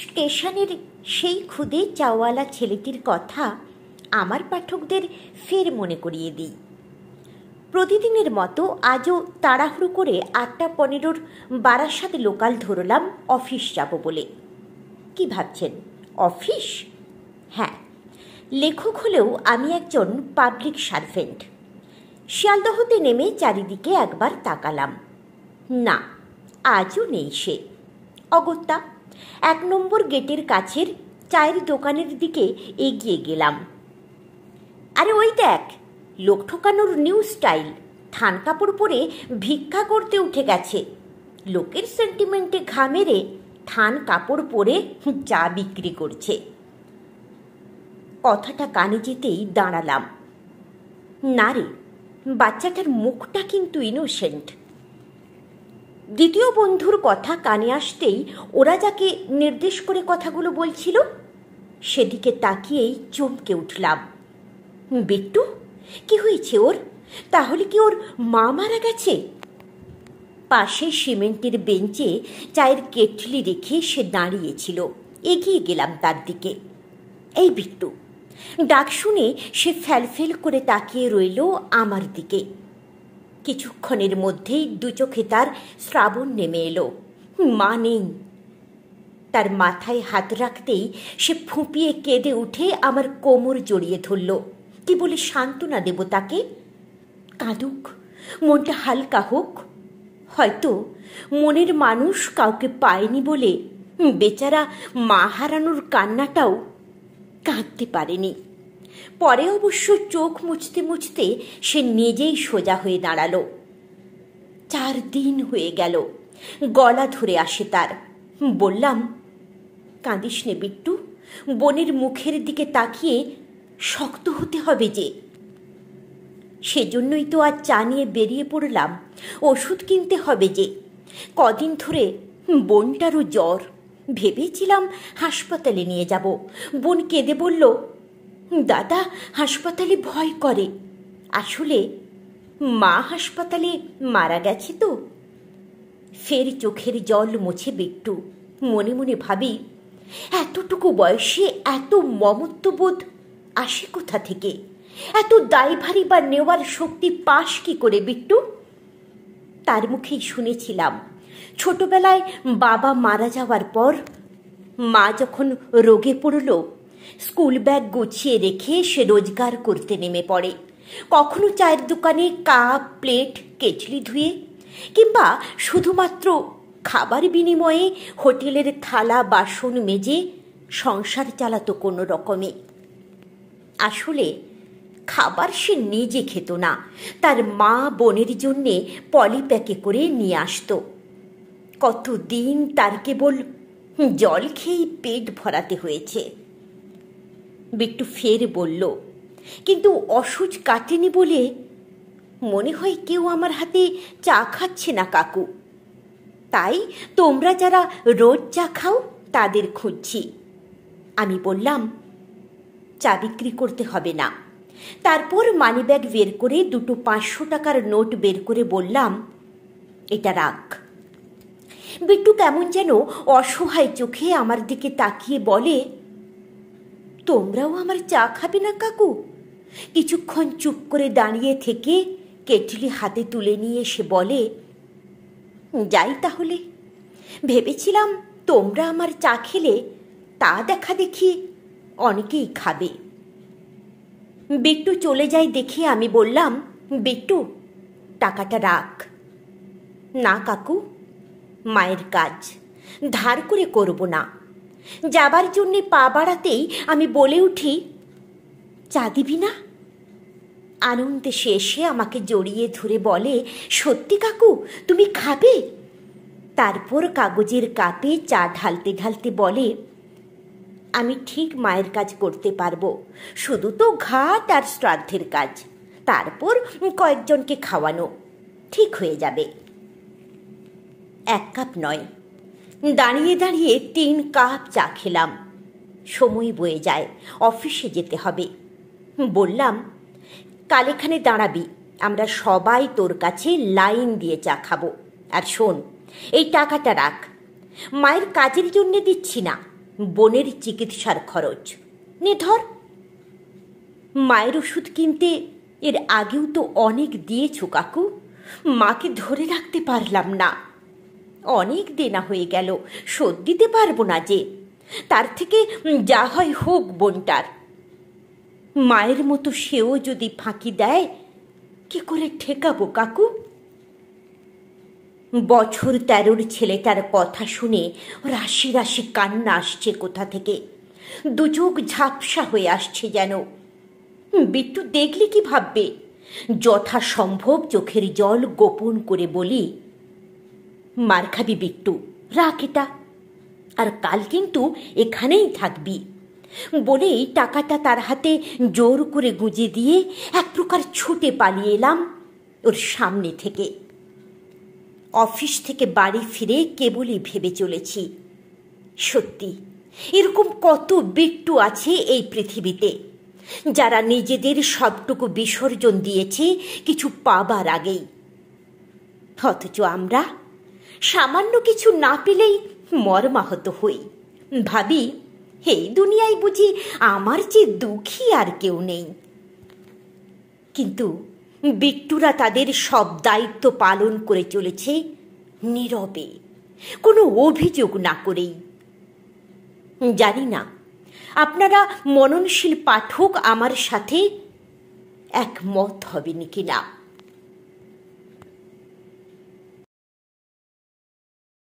স্টেশনের সেই ক্ষুদে চাওয়ালা ছেলেটির কথা আমার পাঠকদের ফের মনে করিয়ে দিই। প্রতিদিনের মতো আজও তাড়াহুড়ো করে 8:15 বারাসাত লোকাল ধরলাম অফিস যাব বলে। কি ভাবছেন, অফিস? হ্যাঁ, লেখক হলেও আমি একজন পাবলিক সার্ভেন্ট। শিয়ালদহতে নেমে চারিদিকে একবার তাকালাম। না, আজও নেই সে। অগত্যা 1 নম্বর গেটের কাছের চায়ের দোকানের দিকে এগিয়ে গেলাম। আরে ওই দেখ, লোক ঠকানোর নিউ স্টাইল, থান কাপড় পরে ভিক্ষা করতে উঠে গেছে। লোকের সেন্টিমেন্টে ঘা মেরে থান কাপড় পরে চা বিক্রি করছে। কথাটা কানে যেতেই দাঁড়ালাম। না রে, বাচ্চাটার মুখটা কিন্তু ইনোসেন্ট। দ্বিতীয় বন্ধুর কথা কানে আসতেই ওরা যাকে নির্দেশ করে কথাগুলো বলছিল সেদিকে তাকিয়েই চমকে উঠলাম। বিট্টু, কি হয়েছে ওর? তাহলে কি ওর মা মারা গেছে? পাশে সিমেন্টের বেঞ্চে চায়ের কেটলি রেখে সে দাঁড়িয়েছিল। এগিয়ে গেলাম তার দিকে। এই বিট্টু, ডাক শুনে সে ফ্যালফেল করে তাকিয়ে রইল আমার দিকে। কিছুক্ষণের মধ্যেই 2 চোখে তার শ্রাবণ নেমে এলো। মা নেই। তার মাথায় হাত রাখতেই সে ফুঁপিয়ে কেঁদে উঠে আমার কোমর জড়িয়ে ধরল। কি বলে সান্ত্বনা দেব তাকে? কাঁদুক, মনটা হালকা হোক। হয়তো মনের মানুষ কাউকে পায়নি বলে বেচারা মা হারানোর কান্নাটাও কাঁদতে পারেনি। পরে অবশ্য চোখ মুছতে মুছতে সে নিজেই সোজা হয়ে দাঁড়ালো। 4 দিন হয়ে গেল। গলা ধরে আসে তার। বললাম, কাঁদিস নে বিট্টু, বোনের মুখের দিকে তাকিয়ে শক্ত হতে হবে যে। সেজন্যই তো আজ চা নিয়ে বেরিয়ে পড়লাম। ওষুধ কিনতে হবে যে। কদিন ধরে বোনটারও জ্বর। ভেবেছিলাম হাসপাতালে নিয়ে যাব। বোন কেঁদে বলল, দাদা হাসপাতালে ভয় করে। আসলে মা হাসপাতালে মারা গেছে তো। ফের চোখের জল মুছে বিট্টু। মনে মনে ভাবি, এতটুকু বয়সে এত মমত্ববোধ আসে কোথা থেকে? এত দায়ভারী বা নেওয়ার শক্তি পাস কি করে বিট্টু? তার মুখেই শুনেছিলাম ছোটবেলায় বাবা মারা যাওয়ার পর মা যখন রোগে পড়ল, স্কুল ব্যাগ গুছিয়ে রেখে সে রোজগার করতে নেমে পড়ে। কখনো চায়ের দোকানে কাপ প্লেট কেটলি ধুয়ে, কিংবা শুধুমাত্র খাবার বিনিময়ে হোটেলের থালা বাসন মেজে সংসার চালাতো কোনো রকমে। আসলে খাবার সে নিজে খেত না, তার মা বোনের জন্যে পলিপ্যাকে করে নিয়ে আসতো। কতদিন তার কেবল জল খেয়েই পেট ভরাতে হয়েছে। বিট্টু ফের বলল, কিন্তু অসুচ কাটেনি বলে মনে হয় কেউ আমার হাতে চা খাচ্ছে না কাকু। তাই তোমরা যারা রোজ চা খাও তাদের খুঁজছি। আমি বললাম, চা বিক্রি করতে হবে না। তারপর মানিব্যাগ বের করে 2 500 টাকার নোট বের করে বললাম, এটা রাখ। বিট্টু কেমন যেন অসহায় চোখে আমার দিকে তাকিয়ে বলে, তোমরাও আমার চা খাবে না কাকু? কিছুক্ষণ চুপ করে দাঁড়িয়ে থেকে কেটলি হাতে তুলে নিয়ে সে বলে, যাই তাহলে। ভেবেছিলাম তোমরা আমার চা খেলে তা দেখা দেখি অনেকেই খাবে। বিট্টু চলে যায় দেখে আমি বললাম, বিট্টু টাকাটা রাখ। না কাকু, মায়ের কাজ, ধার করে করব না। যাবার জন্যে পা বাড়াতেই আমি বলে উঠি, চা দিবি না? আনন্দে সে এসে আমাকে জড়িয়ে ধরে বলে, সত্যি কাকু তুমি খাবে? তারপর কাগজের কাপে চা ঢালতে ঢালতে বলে, আমি ঠিক মায়ের কাজ করতে পারবো, শুধু তো ঘাট আর শ্রাদ্ধের কাজ, তারপর কয়েকজনকে খাওয়ানো, ঠিক হয়ে যাবে। 1 কাপ নয়, দাঁড়িয়ে দাঁড়িয়ে 3 কাপ চা খেলাম। সময় বয়ে যায়, অফিসে যেতে হবে। বললাম, কাল এখানে দাঁড়াবি, আমরা সবাই তোর কাছে লাইন দিয়ে চা খাবো। আর শোন, এই টাকাটা রাখ, মায়ের কাজের জন্যে দিচ্ছি না, বোনের চিকিৎসার খরচ। নে ধর। মায়ের ওষুধ কিনতে এর আগেও তো অনেক দিয়েছ কাকু, মাকে ধরে রাখতে পারলাম না। অনেক দেনা হয়ে গেল, শোধ দিতে পারবো না যে, তার থেকে যা হয় হোক বোনটার। মায়ের মতো সেও যদি ফাঁকি দেয়, কি করে ঠেকাবো কাকু? বছর 13 ছেলেটার কথা শুনে রাশি রাশি কান্না আসছে কোথা থেকে, দু চোখ ঝাপসা হয়ে আসছে যেন। বিট্টু দেখলে কি ভাববে? যথাসম্ভব চোখের জল গোপন করে বলি, মার খাবি বিট্টু, রাখ এটা, আর কাল কিন্তু এখানেই থাকবি। বলেই টাকাটা তার হাতে জোর করে গুঁজে দিয়ে এক প্রকার ছুটে পালিয়ে এলাম ওর সামনে থেকে। অফিস থেকে বাড়ি ফিরে কেবলই ভেবে চলেছি, সত্যি এরকম কত বিট্টু আছে এই পৃথিবীতে, যারা নিজেদের সবটুকু বিসর্জন দিয়েছে কিছু পাবার আগেই। অথচ আমরা সামান্য কিছু না পেলেই মর্মাহত হই, ভাবি এই দুনিয়ায় বুঝি আমার চেয়ে দুঃখী আর কেউ নেই। কিন্তু বিট্টুরা তাদের সব দায়িত্ব পালন করে চলেছে নীরবে, কোনো অভিযোগ না করেই। জানি না আপনারা মননশীল পাঠক আমার সাথে একমত হবেন কিনা।